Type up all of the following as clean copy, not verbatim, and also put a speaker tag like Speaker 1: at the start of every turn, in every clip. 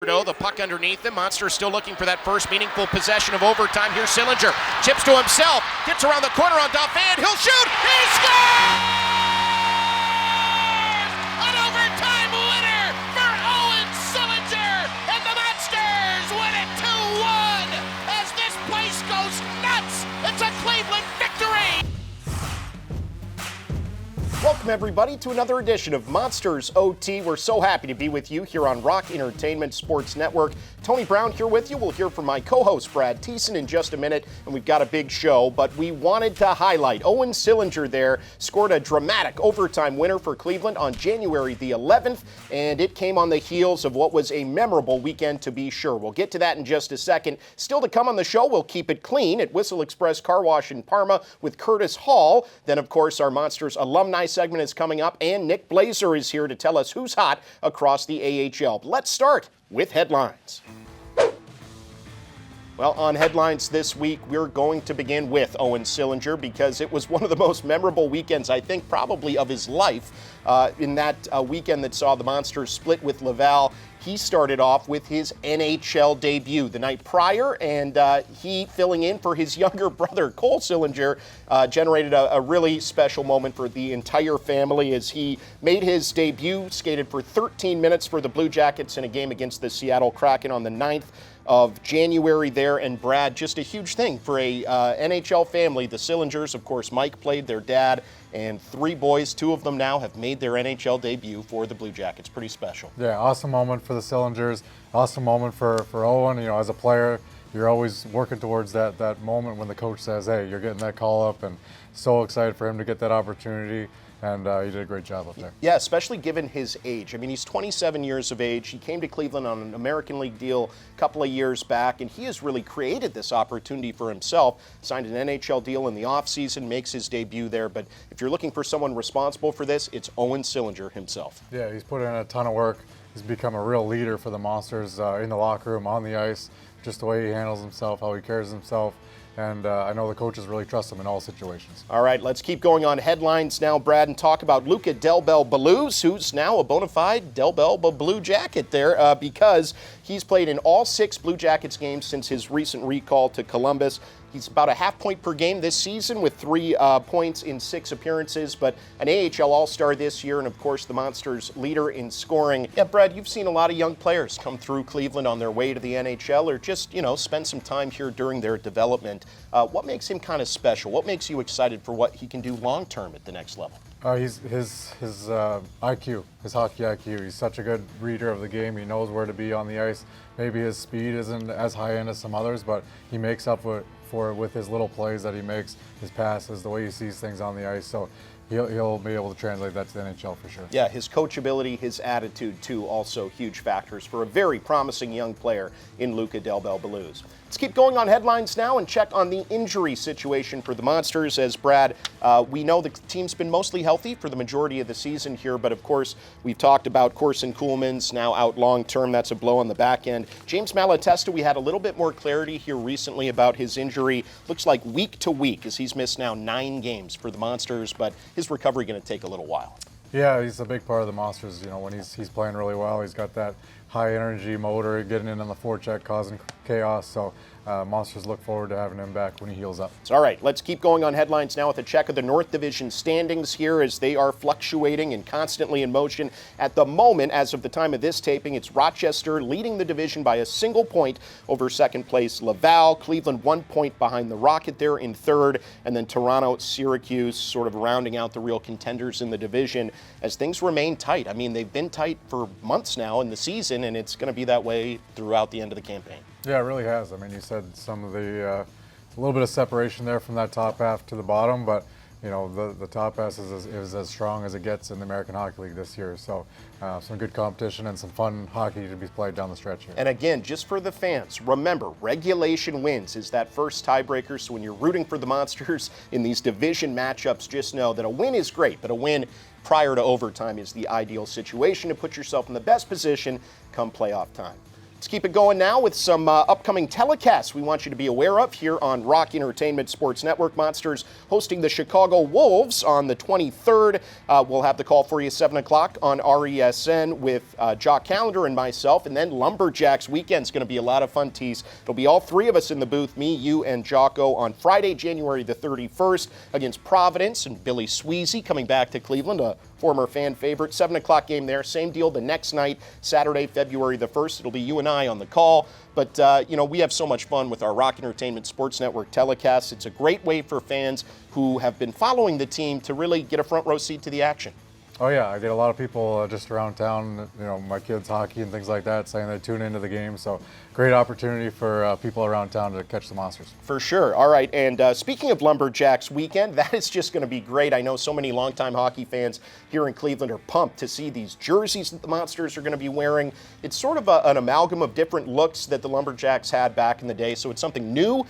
Speaker 1: The puck underneath them. Monsters still looking for that first meaningful possession of overtime. Here's Sillinger. Chips to himself. Gets around the corner on Dauphin. He'll shoot. He scores! An overtime winner for Owen Sillinger. And the Monsters win it 2-1 as this place goes nuts. It's a Cleveland victory. Welcome, everybody, to another edition of Monsters OT. We're so happy to be with you here on Rock Entertainment Sports Network. Tony Brown here with you. We'll hear from my co-host, Brad Thiessen, in just a minute, and we've got a big show. But we wanted to highlight Owen Sillinger there, scored a dramatic overtime winner for Cleveland on January the 11th, and it came on the heels of what was a memorable weekend, to be sure. We'll get to that in just a second. Still to come on the show, we'll keep it clean at Whistle Express Car Wash in Parma with Curtis Hall. Then, of course, our Monsters alumni segment is coming up, and Nick Blazer is here to tell us who's hot across the AHL. But let's start with headlines. Well, on headlines this week, we're going to begin with Owen Sillinger because it was one of the most memorable weekends, I think, probably of his life. In that weekend that saw the Monsters split with Laval, he started off with his NHL debut the night prior, and he, filling in for his younger brother, Cole Sillinger, generated a really special moment for the entire family as he made his debut, skated for 13 minutes for the Blue Jackets in a game against the Seattle Kraken on the 9th of January there. And Brad, just a huge thing for a NHL family. The Sillingers, of course, Mike played their dad, and 3 boys, 2 of them now have made their NHL debut for the Blue Jackets. Pretty special. Yeah, awesome moment for the Sillingers. Awesome moment for Owen. You know, as a player, you're always working towards that moment when the coach says, hey, you're getting that call up, and so excited for him to get that opportunity. And he did a great job up there. Yeah, especially given his age. I mean, he's 27 years of age. He came to Cleveland on an American League deal a couple of years back, and he has really created this opportunity for himself. Signed an NHL deal in the offseason, makes his debut there. But if you're looking for someone responsible for this, it's Owen Sillinger himself. Yeah, he's put in a ton of work. He's become a real leader for the Monsters in the locker room, on the ice, just the way he handles himself, how he carries himself. And I know the coaches really trust him in all situations. All right, let's keep going on headlines now, Brad, and talk about Luca Del Bel Blues, who's now a bona fide Del Bel Blue Jacket there because he's played in all 6 Blue Jackets games since his recent recall to Columbus. He's about a half point per game this season with 3 points in 6 appearances, but an AHL All-Star this year, and of course the Monsters' leader in scoring. Yeah, Brad, you've seen a lot of young players come through Cleveland on their way to the NHL or just, spend some time here during their development. What makes him kind of special? What makes you excited for what he can do long-term at the next level? His IQ, his hockey IQ. He's such a good reader of the game. He knows where to be on the ice. Maybe his speed isn't as high end as some others, but he makes up for it with his little plays that he makes, his passes, the way he sees things on the ice. So he'll be able to translate that to the NHL for sure. Yeah, his coachability, his attitude too, also huge factors for a very promising young player in Luca Del Bel Blues. Let's keep going on headlines now and check on the injury situation for the Monsters. As Brad, we know the team's been mostly healthy for the majority of the season here, but of course we've talked about Corson Kuhlman's now out long-term. That's a blow on the back end. James Malatesta, we had a little bit more clarity here recently about his injury. Looks like week to week as he's missed now 9 games for the Monsters, but his recovery going to take a little while. Yeah, he's a big part of the Monsters. When he's playing really well, he's got that high energy motor, getting in on the forecheck, causing chaos. So Monsters look forward to having him back when he heals up. All right, let's keep going on headlines now with a check of the North Division standings here as they are fluctuating and constantly in motion. At the moment, as of the time of this taping, it's Rochester leading the division by a single point over second place Laval. Cleveland 1 point behind the Rocket there in third, and then Toronto, Syracuse sort of rounding out the real contenders in the division as things remain tight. I mean, they've been tight for months now in the season, and it's going to be that way throughout the end of the campaign. Yeah, it really has. I mean, you said some of the a little bit of separation there from that top half to the bottom, but the top half is as strong as it gets in the American Hockey League this year. So some good competition and some fun hockey to be played down the stretch here. And again, just for the fans, remember, regulation wins is that first tiebreaker. So when you're rooting for the Monsters in these division matchups, just know that a win is great, but a win prior to overtime is the ideal situation to put yourself in the best position come playoff time. Let's keep it going now with some upcoming telecasts we want you to be aware of here on Rock Entertainment Sports Network. Monsters hosting the Chicago Wolves on the 23rd. We'll have the call for you 7 o'clock on RESN with Jock Callender and myself. And then Lumberjacks weekend's going to be a lot of fun, Tease. It'll be all three of us in the booth, me, you, and Jocko, on Friday, January the 31st against Providence, and Billy Sweezy coming back to Cleveland, a former fan favorite. 7 o'clock game there. Same deal the next night, Saturday, February the 1st. It'll be you and I on the call. But, we have so much fun with our Rock Entertainment Sports Network telecasts. It's a great way for fans who have been following the team to really get a front row seat to the action.
Speaker 2: Oh yeah, I get a lot of people just around town, my kids' hockey and things like that, saying they tune into the game. So great opportunity for people around town to catch the Monsters. For
Speaker 1: sure. All right, and speaking of Lumberjacks weekend, that is just going to be great. I know so many longtime hockey fans here in Cleveland are pumped to see these jerseys that the Monsters are going to be wearing. It's sort of an amalgam of different looks that the Lumberjacks had back in the day, so it's something new.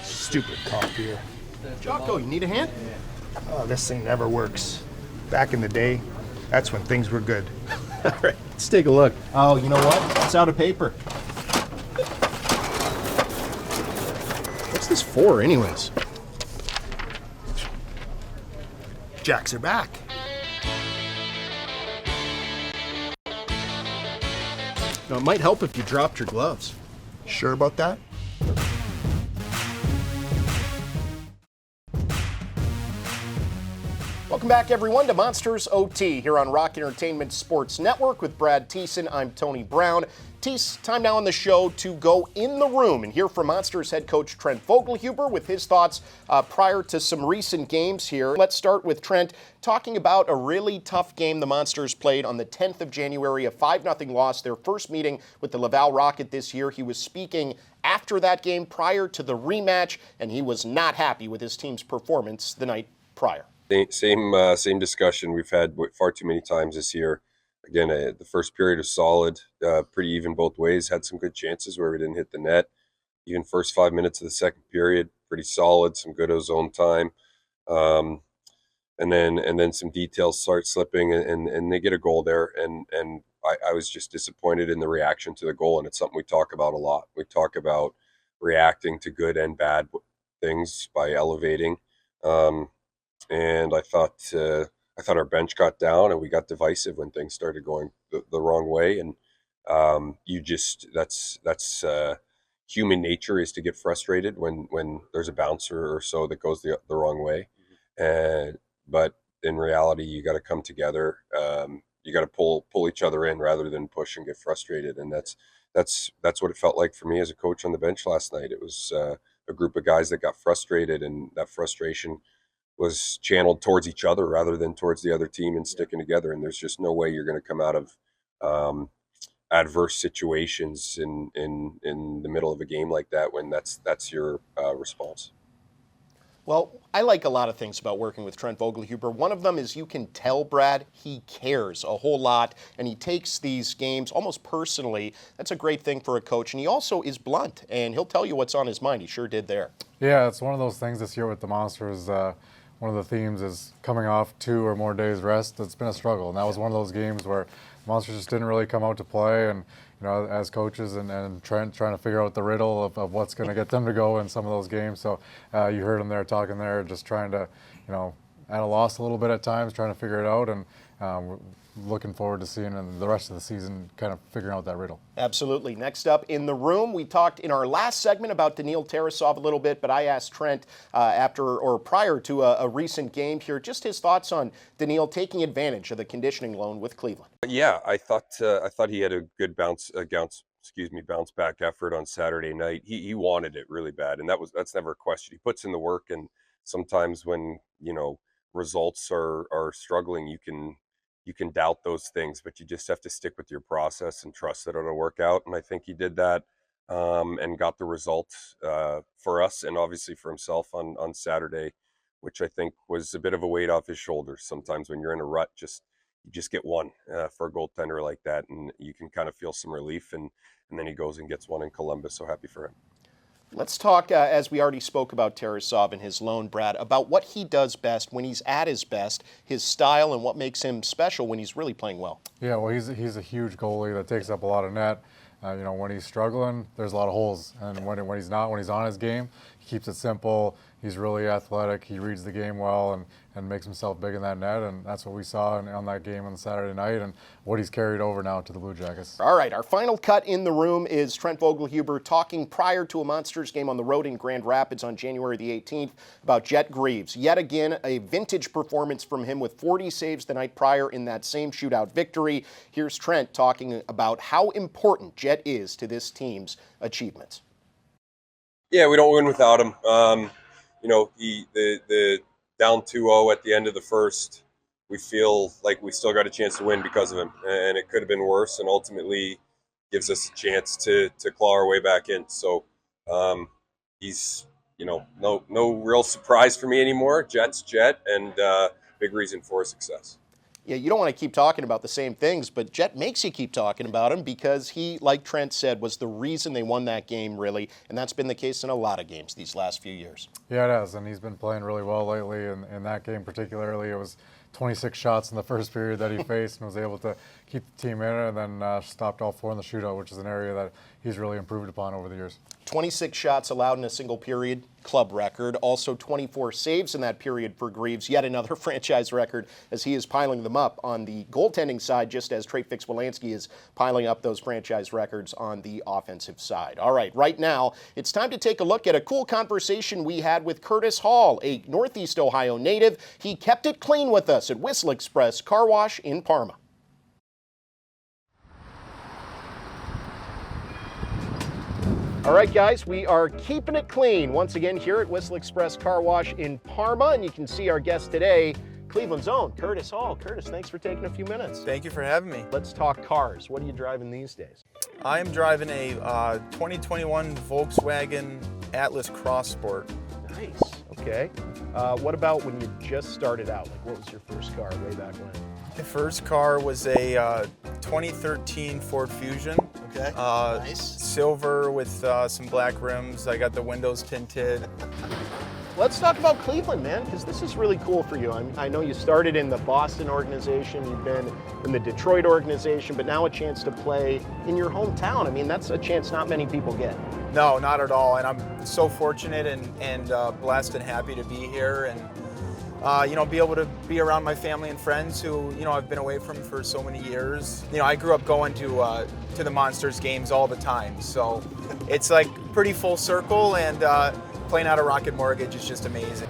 Speaker 3: Stupid copier.
Speaker 1: Jocko, you need a hand?
Speaker 3: Oh, this thing never works. Back in the day, that's when things were good.
Speaker 1: All right, let's take a look. Oh, you know what? It's out of paper. What's this for, anyways?
Speaker 3: Jacks are back.
Speaker 1: Now, it might help if you dropped your gloves.
Speaker 3: Sure about that?
Speaker 1: Welcome back, everyone, to Monsters OT here on Rock Entertainment Sports Network with Brad Thiessen. I'm Tony Brown. Tease, time now on the show to go in the room and hear from Monsters head coach Trent Vogelhuber with his thoughts prior to some recent games here. Let's start with Trent talking about a really tough game the Monsters played on the 10th of January, a 5-0 loss, their first meeting with the Laval Rocket this year. He was speaking after that game prior to the rematch, and he was not happy with his team's performance the night prior.
Speaker 4: Same discussion we've had far too many times this year. Again, the first period was solid, pretty even both ways. Had some good chances where we didn't hit the net. Even first 5 minutes of the second period, pretty solid. Some good ozone time, and then some details start slipping, and they get a goal there. And I was just disappointed in the reaction to the goal, and it's something we talk about a lot. We talk about reacting to good and bad things by elevating. And I thought our bench got down and we got divisive when things started going the wrong way. And that's human nature, is to get frustrated when there's a bouncer or so that goes the wrong way. But in reality, you got to come together. You got to pull each other in rather than push and get frustrated. And that's what it felt like for me as a coach on the bench last night. It was a group of guys that got frustrated, and that frustration was channeled towards each other rather than towards the other team and sticking together. And there's just no way you're going to come out of adverse situations in the middle of a game like that when that's your response.
Speaker 1: Well, I like a lot of things about working with Trent Vogelhuber. One of them is you can tell, Brad, he cares a whole lot, and he takes these games almost personally. That's a great thing for a coach. And he also is blunt, and he'll tell you what's on his mind. He sure did there.
Speaker 2: Yeah, it's one of those things this year with the Monsters. One of the themes is coming off 2 or more days rest. It's been a struggle, and that was one of those games where the Monsters just didn't really come out to play. And as coaches and Trent trying to figure out the riddle of what's going to get them to go in some of those games. So you heard him there talking there, just trying to, at a loss a little bit at times, trying to figure it out, and we're looking forward to seeing in the rest of the season kind of figuring out that riddle.
Speaker 1: Absolutely. Next up in the room, we talked in our last segment about Daniil Tarasov a little bit, but I asked Trent prior to a recent game here, just his thoughts on Daniil taking advantage of the conditioning loan with Cleveland.
Speaker 4: Yeah, I thought he had a good bounce back effort on Saturday night. He wanted it really bad, and that's never a question. He puts in the work, and sometimes when results are struggling, you can doubt those things, but you just have to stick with your process and trust that it'll work out. And I think he did that and got the result for us and obviously for himself on Saturday, which I think was a bit of a weight off his shoulders. Sometimes when you're in a rut, you just get one for a goaltender like that, and you can kind of feel some relief. And then he goes and gets one in Columbus. So happy for him.
Speaker 1: Let's talk, as we already spoke about Tarasov and his loan, Brad, about what he does best when he's at his best, his style, and what makes him special when he's really playing well.
Speaker 2: Yeah, well, he's a huge goalie that takes up a lot of net. When he's struggling, there's a lot of holes, and when he's not, when he's on his game, he keeps it simple. He's really athletic. He reads the game well and makes himself big in that net, and that's what we saw on that game on Saturday night, and what he's carried over now to the Blue Jackets.
Speaker 1: All right, our final cut in the room is Trent Vogelhuber talking prior to a Monsters game on the road in Grand Rapids on January the 18th about Jet Greaves. Yet again, a vintage performance from him with 40 saves the night prior in that same shootout victory. Here's Trent talking about how important Jet is to this team's achievements.
Speaker 4: Yeah, we don't win without him. The down 2-0 at the end of the first, we feel like we still got a chance to win because of him, and it could have been worse, and ultimately gives us a chance to claw our way back in. So he's no real surprise for me anymore. Jet's Jet, and big reason for success.
Speaker 1: Yeah, you don't want to keep talking about the same things, but Jet makes you keep talking about him because he, like Trent said, was the reason they won that game, really, and that's been the case in a lot of games these last few years.
Speaker 2: Yeah, it has, and he's been playing really well lately, and in that game particularly, it was 26 shots in the first period that he faced and was able to keep the team in it, and then stopped all 4 in the shootout, which is an area that he's really improved upon over the years.
Speaker 1: 26 shots allowed in a single period, club record. Also 24 saves in that period for Greaves, yet another franchise record as he is piling them up on the goaltending side, just as Trey Fix-Wolanski is piling up those franchise records on the offensive side. All right, right now, it's time to take a look at a cool conversation we had with Curtis Hall, a Northeast Ohio native. He kept it clean with us at Whistle Express Car Wash in Parma. All right, guys, we are keeping it clean once again here at Whistle Express Car Wash in Parma, and you can see our guest today, Cleveland's own Curtis Hall. Curtis, thanks for taking a few minutes.
Speaker 5: Thank you for having me.
Speaker 1: Let's talk cars. What are you driving these days?
Speaker 5: I am driving a 2021 Volkswagen Atlas Cross Sport.
Speaker 1: Nice. Okay. What about when you just started out? Like, what was your first car way back when?
Speaker 5: The first car was a 2013 Ford Fusion.
Speaker 1: Okay. Nice.
Speaker 5: Silver with some black rims. I got the windows tinted.
Speaker 1: Let's talk about Cleveland, man, because this is really cool for you. I know you started in the Boston organization, you've been in the Detroit organization, but now a chance to play in your hometown. I mean, that's a chance not many people get.
Speaker 5: No, not at all. And I'm so fortunate and blessed and happy to be here and be able to be around my family and friends who, I've been away from for so many years. I grew up going to the Monsters games all the time. So it's like pretty full circle, and playing out of Rocket Mortgage is just amazing.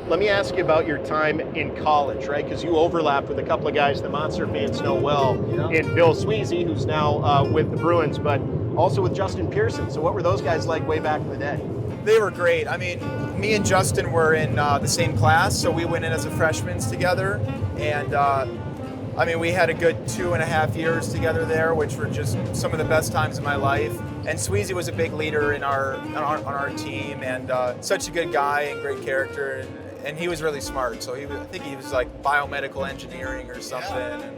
Speaker 1: Let me ask you about your time in college, right? Because you overlapped with a couple of guys the Monster fans know well, in Bill Sweezy, who's now with the Bruins, but also with Justin Pearson. So what were those guys like way back in the day?
Speaker 5: They were great. I mean, me and Justin were in the same class, so we went in as a freshmen together, and we had a good 2.5 years together there, which were just some of the best times of my life. And Sweezy was a big leader on our team, and such a good guy and great character, and he was really smart. So I think he was like biomedical engineering or something. Yeah. And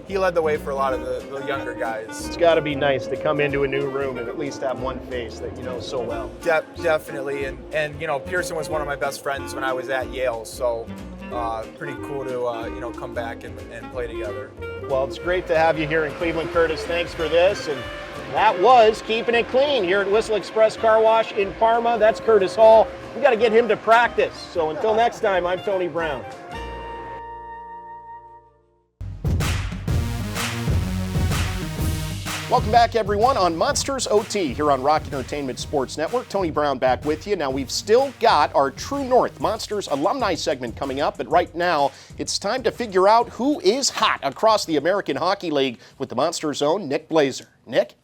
Speaker 5: he led the way for a lot of the younger guys.
Speaker 1: It's got to be nice to come into a new room and at least have one face that you know so well.
Speaker 5: Definitely, and Pearson was one of my best friends when I was at Yale, so pretty cool to come back and play together.
Speaker 1: Well, it's great to have you here in Cleveland, Curtis. Thanks for this, and that was Keeping It Clean here at Whistle Express Car Wash in Parma. That's Curtis Hall. We got to get him to practice. So until next time, I'm Tony Brown. Welcome back, everyone, on Monsters OT here on Rock Entertainment Sports Network. Tony Brown back with you. Now, we've still got our True North Monsters alumni segment coming up, but right now it's time to figure out who is hot across the American Hockey League with the Monsters' own Nick Blazer. Nick?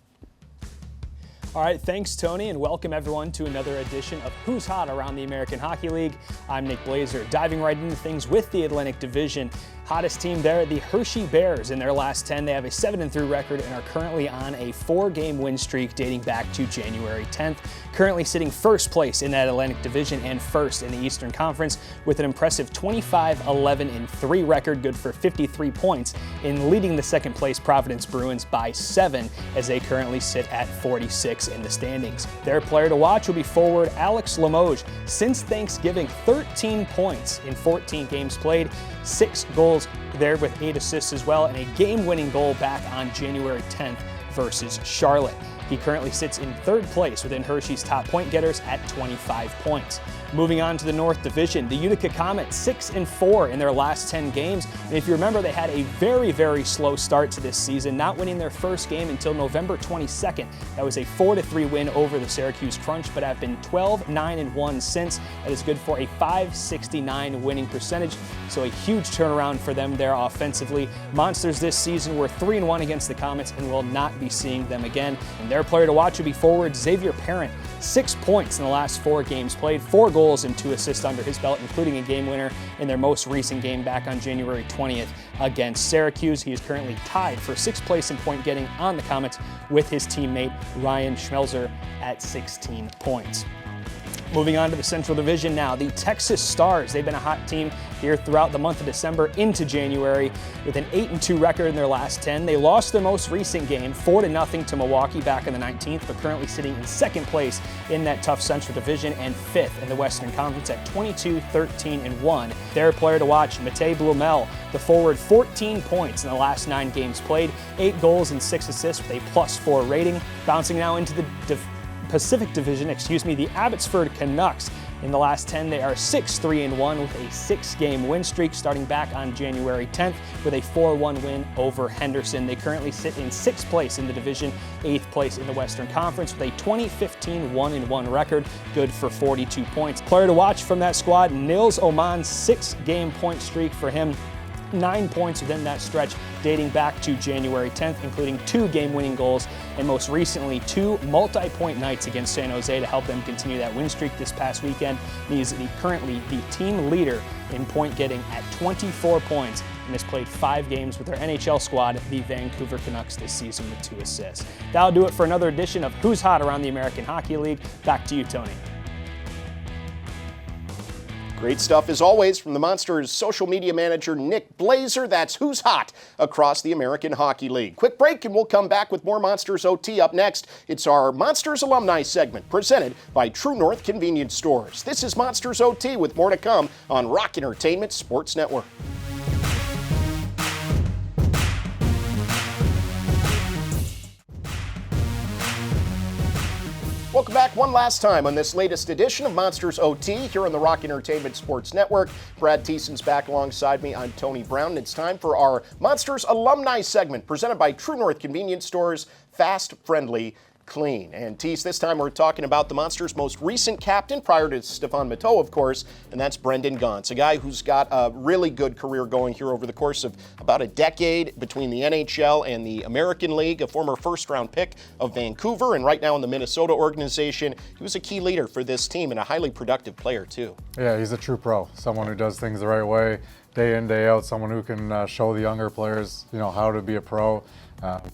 Speaker 6: All right, thanks, Tony, and welcome everyone to another edition of Who's Hot Around the American Hockey League. I'm Nick Blazer, diving right into things with the Atlantic Division. Hottest team there, the Hershey Bears. In their last 10, they have a 7-3 record and are currently on a 4-game win streak dating back to January 10th. Currently sitting first place in that Atlantic Division and first in the Eastern Conference with an impressive 25-11-3 record, good for 53 points, in leading the second place Providence Bruins by 7 as they currently sit at 46 in the standings. Their player to watch will be forward Alex Limoges. Since Thanksgiving, 13 points in 14 games played, 6 goals there with 8 assists as well, and a game-winning goal back on January 10th versus Charlotte. He currently sits in third place within Hershey's top point getters at 25 points. Moving on to the North Division, the Utica Comets 6-4 in their last 10 games. And if you remember, they had a very, very slow start to this season, not winning their first game until November 22nd. That was a 4-3 win over the Syracuse Crunch, but have been 12-9-1 since. That is good for a .569 winning percentage, so a huge turnaround for them there offensively. Monsters this season were 3-1 against the Comets and will not be seeing them again. And their player to watch would be forward Xavier Parent. 6 points in the last 4 games played, 4 goals and 2 assists under his belt, including a game winner in their most recent game back on January 20th against Syracuse. He is currently tied for 6th place in point getting on the Comets with his teammate Ryan Schmelzer at 16 points. Moving on to the Central Division now, the Texas Stars. They've been a hot team here throughout the month of December into January with an 8-2 record in their last 10. They lost their most recent game 4-0 to Milwaukee back on the 19th, but currently sitting in 2nd place in that tough Central Division and 5th in the Western Conference at 22-13-1. Their player to watch, Matej Blumel, the forward, 14 points in the last 9 games played, 8 goals and 6 assists with a +4 rating. Bouncing now into the Pacific Division, the Abbotsford Canucks. In the last 10, they are 6-3-1 with a 6-game win streak starting back on January 10th with a 4-1 win over Henderson. They currently sit in 6th place in the division, 8th place in the Western Conference with a 20-15 1-1 record, good for 42 points. Player to watch from that squad, Nils Oman's 6-game point streak for him. 9 points within that stretch dating back to January 10th, including 2 game-winning goals and most recently 2 multi-point nights against San Jose to help them continue that win streak this past weekend. And he is currently the team leader in point getting at 24 points and has played 5 games with their NHL squad, the Vancouver Canucks, this season with 2 assists. That'll do it for another edition of Who's Hot Around the American Hockey League. Back to you, Tony.
Speaker 1: Great stuff as always from the Monsters social media manager, Nick Blazer. That's Who's Hot across the American Hockey League. Quick break and we'll come back with more Monsters OT. Up next, it's our Monsters alumni segment presented by True North Convenience Stores. This is Monsters OT with more to come on Rock Entertainment Sports Network. Welcome back one last time on this latest edition of Monsters OT here on the Rock Entertainment Sports Network. Brad Thiessen's back alongside me. I'm Tony Brown, and it's time for our Monsters alumni segment presented by True North Convenience Stores, fast, friendly, clean. And Thies, this time we're talking about the Monsters' most recent captain, prior to Stefan Matteau, of course, and that's Brendan Gaunce, a guy who's got a really good career going here over the course of about a decade between the NHL and the American League, a former first-round pick of Vancouver, and right now in the Minnesota organization. He was a key leader for this team and a highly productive player, too.
Speaker 2: Yeah, he's a true pro, someone who does things the right way, day in, day out, someone who can show the younger players, how to be a pro.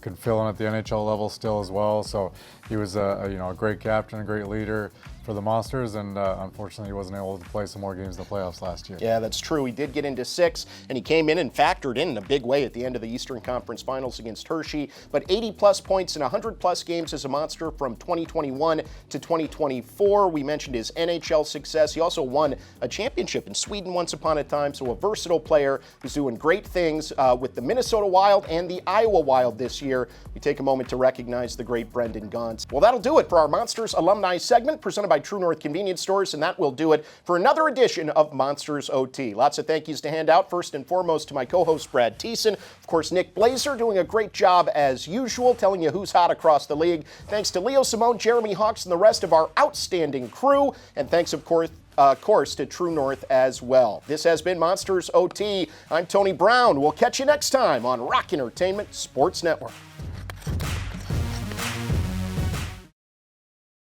Speaker 2: Could fill in at the NHL level still as well. So he was a great captain, a great leader for the Monsters, and unfortunately he wasn't able to play some more games in the playoffs last year.
Speaker 1: Yeah, that's true. He did get into 6, and he came in and factored in a big way at the end of the Eastern Conference Finals against Hershey. But 80-plus points and 100-plus games as a Monster from 2021 to 2024. We mentioned his NHL success. He also won a championship in Sweden once upon a time, so a versatile player who's doing great things with the Minnesota Wild and the Iowa Wild this year. We take a moment to recognize the great Brendan Gaunce. Well, that'll do it for our Monsters alumni segment presented by True North Convenience Stores, and that will do it for another edition of Monsters OT. Lots of thank yous to hand out. First and foremost to my co-host Brad Thiessen, of course Nick Blazer doing a great job as usual, telling you who's hot across the league. Thanks to Leo Simone, Jeremy Hawks, and the rest of our outstanding crew, and thanks of course to True North as well. This has been Monsters OT. I'm Tony Brown. We'll catch you next time on Rock Entertainment Sports Network.